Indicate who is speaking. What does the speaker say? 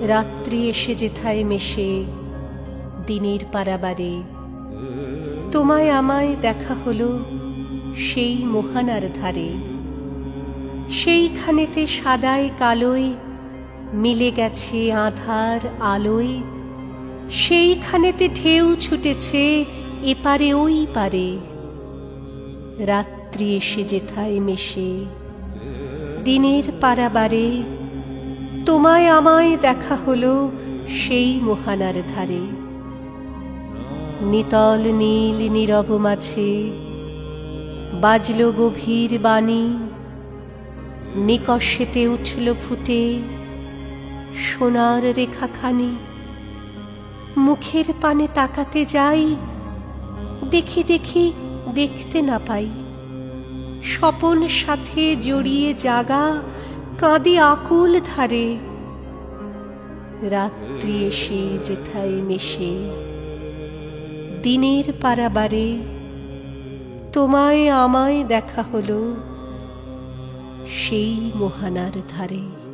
Speaker 1: রাত্রি এসে যেথায় মেশে দিনের পারাবারে, তোমায় আমায় দেখা হলো সেই মোহনার ধারে। সেইখানেতে সাদায় কালোয় মিলে গেছে আধার আলোয়, সেইখানেতে ঢেউ ছুটেছে এপারে ওই পারে। রাত্রি এসে যেথায় মেশে দিনের পারাবারে, তোমায় আমায় দেখা হলো সেই মোহনার ধারে। নিতল নীল নীরব মাঝে বাজল গভীর বাণী, নিকষেতে উঠল ফুটে সোনার রেখাখানি। মুখের পানে তাকাতে যাই, দেখি দেখি দেখতে না পাই। স্বপন সাথে জড়িয়ে জাগা কাঁদে আকুল ধারে। রাত্রি এসে যেথায় মেশে দিনের পারাবারে, তোমায় আমায় দেখা হলো সেই মোহনার ধারে।